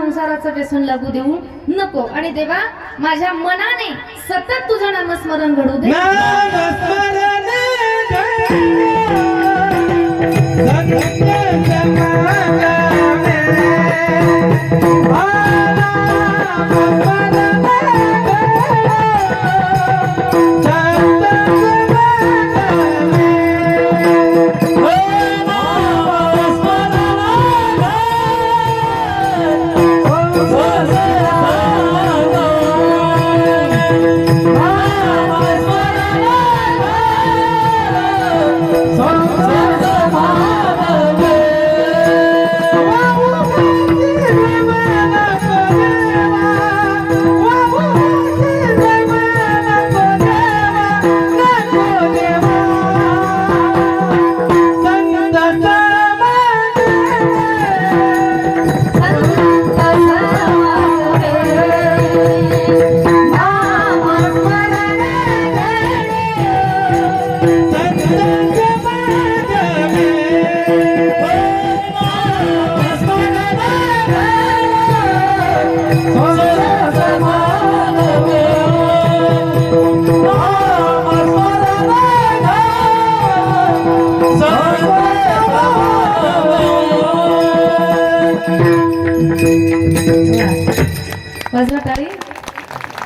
संसाराचं व्यसन लागू देऊ नको आणि देवा माझ्या मनाने सतत तुझं नामस्मरण घडू दे.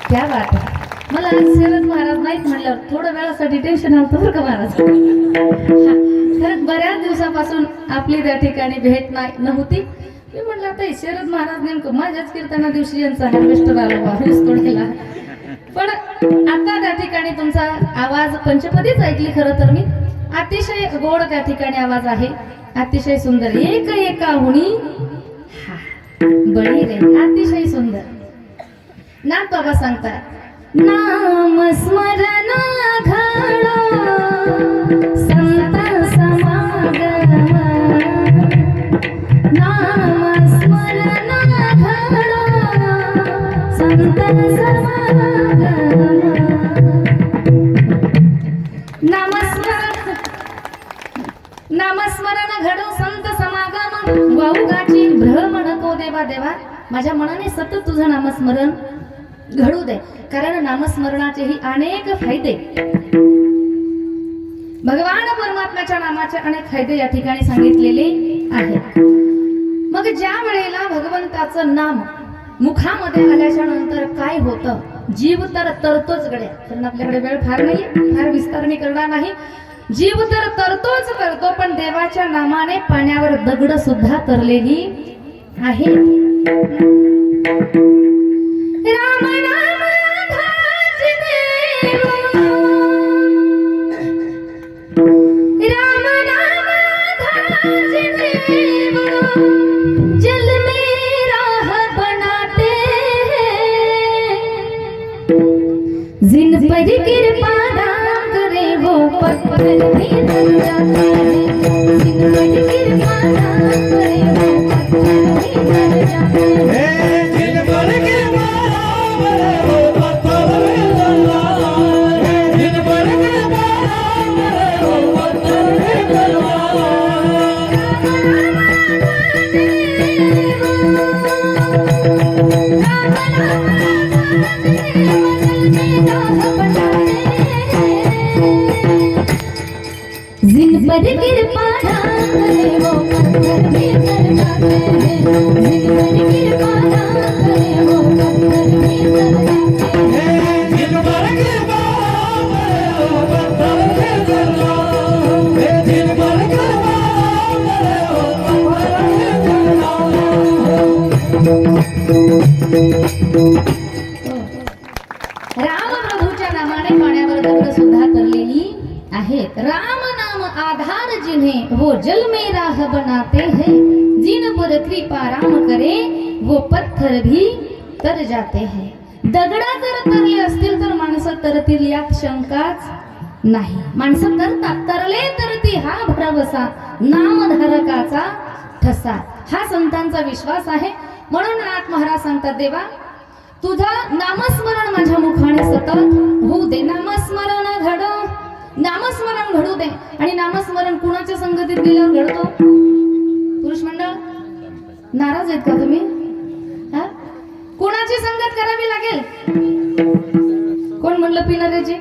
क्या बात आहे. मला शरद महाराज नाहीत म्हणल्यावर थोड्या वेळासाठी टेन्शन आलं बरं का महाराज. खरंच बऱ्याच दिवसापासून आपली त्या ठिकाणी भेट नव्हती. मी म्हटलं आता शरद महाराज नेमकं माझ्याच कीर्तना दिवशी यांचा हार्वेस्टर आला तोडलेला. पण आता त्या ठिकाणी तुमचा आवाज पंचपदीच ऐकली खरं तर मी. अतिशय गोड त्या ठिकाणी आवाज आहे, अतिशय सुंदर. एक एका हुणी बळी रे, अतिशय सुंदर. नाथ बाबा सांगतात नाम स्मरण घडो संत समागम, नाम स्मरण घडो संत समागम, नामस्मरण घडो संत समागम, वाऊगाची भ्रमण तो देवा देवा. माझ्या मनाने सतत तुझं नामस्मरण घडू दे, कारण नामस्मरणाचे ही अनेक फायदे, भगवान परमात्म्याच्या नामाचे अनेक फायदे या ठिकाणी सांगितलेले आहेत. मग ज्या वेळेला भगवंताचं नाम मुखामध्ये आल्याच्या नंतर काय होतं, जीव तर तरतोच गड्या. कारण आपल्याकडे वेळ फार नाही, फार विस्तार मी करणार नाही. जीव तर तरतोच करतो, पण देवाच्या नामाने पाण्यावर दगड सुद्धा तरलेली आहे. राम नाम धाज देव, राम नाम धाज देव, जल में राह बनाते हैं, जिन पर कृपा ना करे वो पत्थर भी बन जाते हैं, जिन पर कृपा ना करे वो पत्थर भी बन जाते हैं. जिन पर कृपा ना करे वो पत्थर भी कर जाते हैं, जिन पर कृपा ना करे वो पत्थर भी कर जाते हैं, जिन पर कृपा करे वो पत्थर भी कर जाते हैं, जिन पर कृपा करे वो पत्थर भी कर जाते हैं. राम प्रभूच्या नामाने पाण्यावर दगड सुद्धा तरलेली आहेत. राम नाम आधार जिन्हें वो जल में राह बनाते हैं, जिन पर कृपा राम करे वो पत्थर भी तर जाते हैं. दगडा जर तरले असतील तर माणसं तरतील यात शंकाच नाही. माणसं तरतात, तरले तरती हा भरवसा, नामधारकाचा ठसा. हा संतांचा विश्वास आहे. म्हणून नाथ महाराज सांगतात देवा तुझं नामस्मरण माझ्या मुखाने सतत होऊ दे. नामस्मरण घडो, नामस्मरण घडू दे. आणि नामस्मरण कुणाच्या संगतीत गेल्यावर घडतो? पुरुष मंडळ नाराज आहेत का तुम्ही? संगत करावी लागेल. कोण म्हणलं पिणाऱ्याची?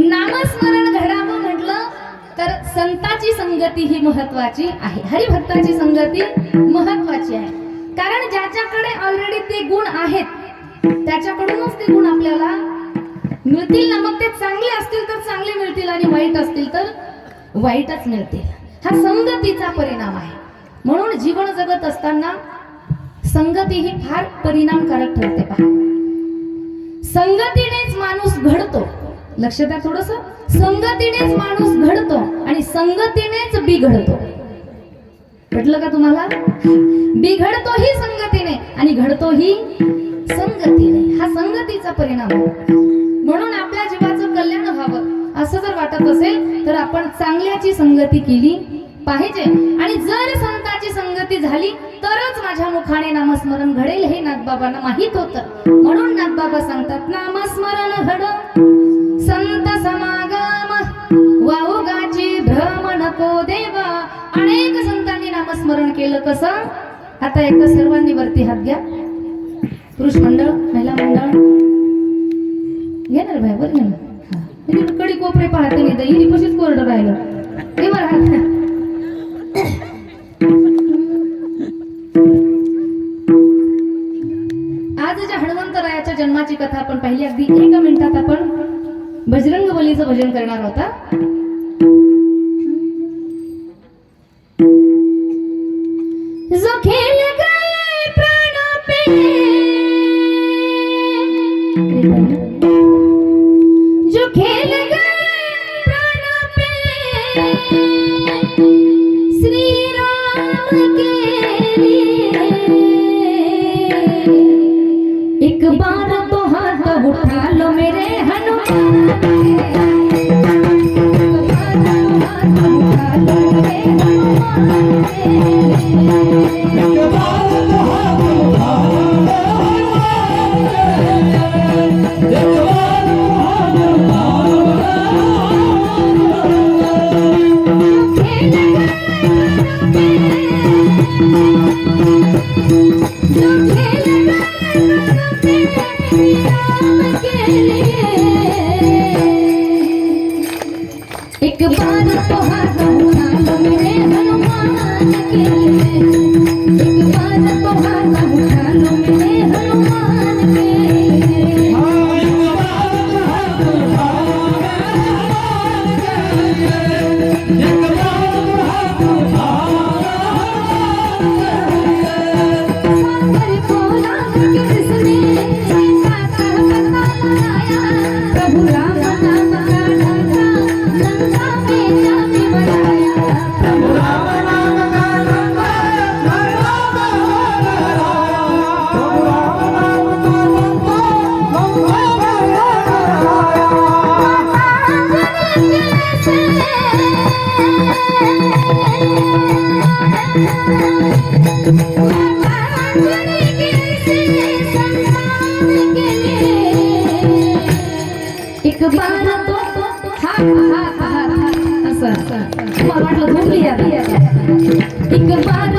नामस्मरण घडावं म्हटलं तर संताची संगती ही महत्वाची आहे. हरिभक्ताची संगती महत्वाची आहे. कारण ज्याच्याकडे ऑलरेडी ते गुण आहेत त्याच्याकडूनच ते गुण आपल्याला मिळतील ना. मग ते चांगले असतील तर चांगले मिळतील आणि वाईट असतील तर वाईटच मिळतील. हा संगतीचा परिणाम आहे. म्हणून जीवन जगत असताना संगती ही फार परिणामकारक ठरते. पहा, संगतीनेच माणूस घडतो. लक्षात द्या थोडस. संगतीनेच माणूस घडतो आणि संगतीनेच बिघडतो. म्हटलं का तुम्हाला? बिघडतो ही संगतीने आणि घडतो ही संगतीने. हा संगतीचा परिणाम आहे. म्हणून आपल्या जीवाचं कल्याण व्हावं असं जर वाटत असेल तर आपण चांगल्याची संगती केली पाहिजे. आणि जर संताची संगती झाली तरच माझ्या मुखाने नामस्मरण घडेल हे नाथबाबांना माहित होतं. म्हणून नाथबाबा सांगतात, नामस्मरण घड संत समागम वाहुगाची भ्रम नको देवा. अनेक संतांनी नामस्मरण केलं. कसं? आता एकदा सर्वांनी वरती हात घ्या. पुरुष मंडळ, महिला मंडळ घेणार भाई वर घेणार. कडी कोपरे पाहते नाही तर हिरी पशीच कोरडं राहिलं. हे बरं. आज ज्या हनुमंतरायाच्या जन्माची कथा आपण पाहिली, अगदी 1 मिनिटात आपण बजरंग बलीचं भजन करणार होता. जो खेल गए प्राण पे, जो खेल गए प्राण पे श्री राम के लिए, एक बार तो हाथ उठा लो मेरे हनुमान, एक बार तो हाथ उठा लो मेरे हनुमान के लिए, एक बार तो हाथ उठा लो मेरे हनुमान के लिए। प्रभु राम नाम का ढंगा लंका में जाके बनाया, प्रभु राम नाम का ढंगा लंका में बनाया, प्रभु राम नाम का ढंगा एक बार तो हा हा हा असं मला वाटलं झोपली. एक बार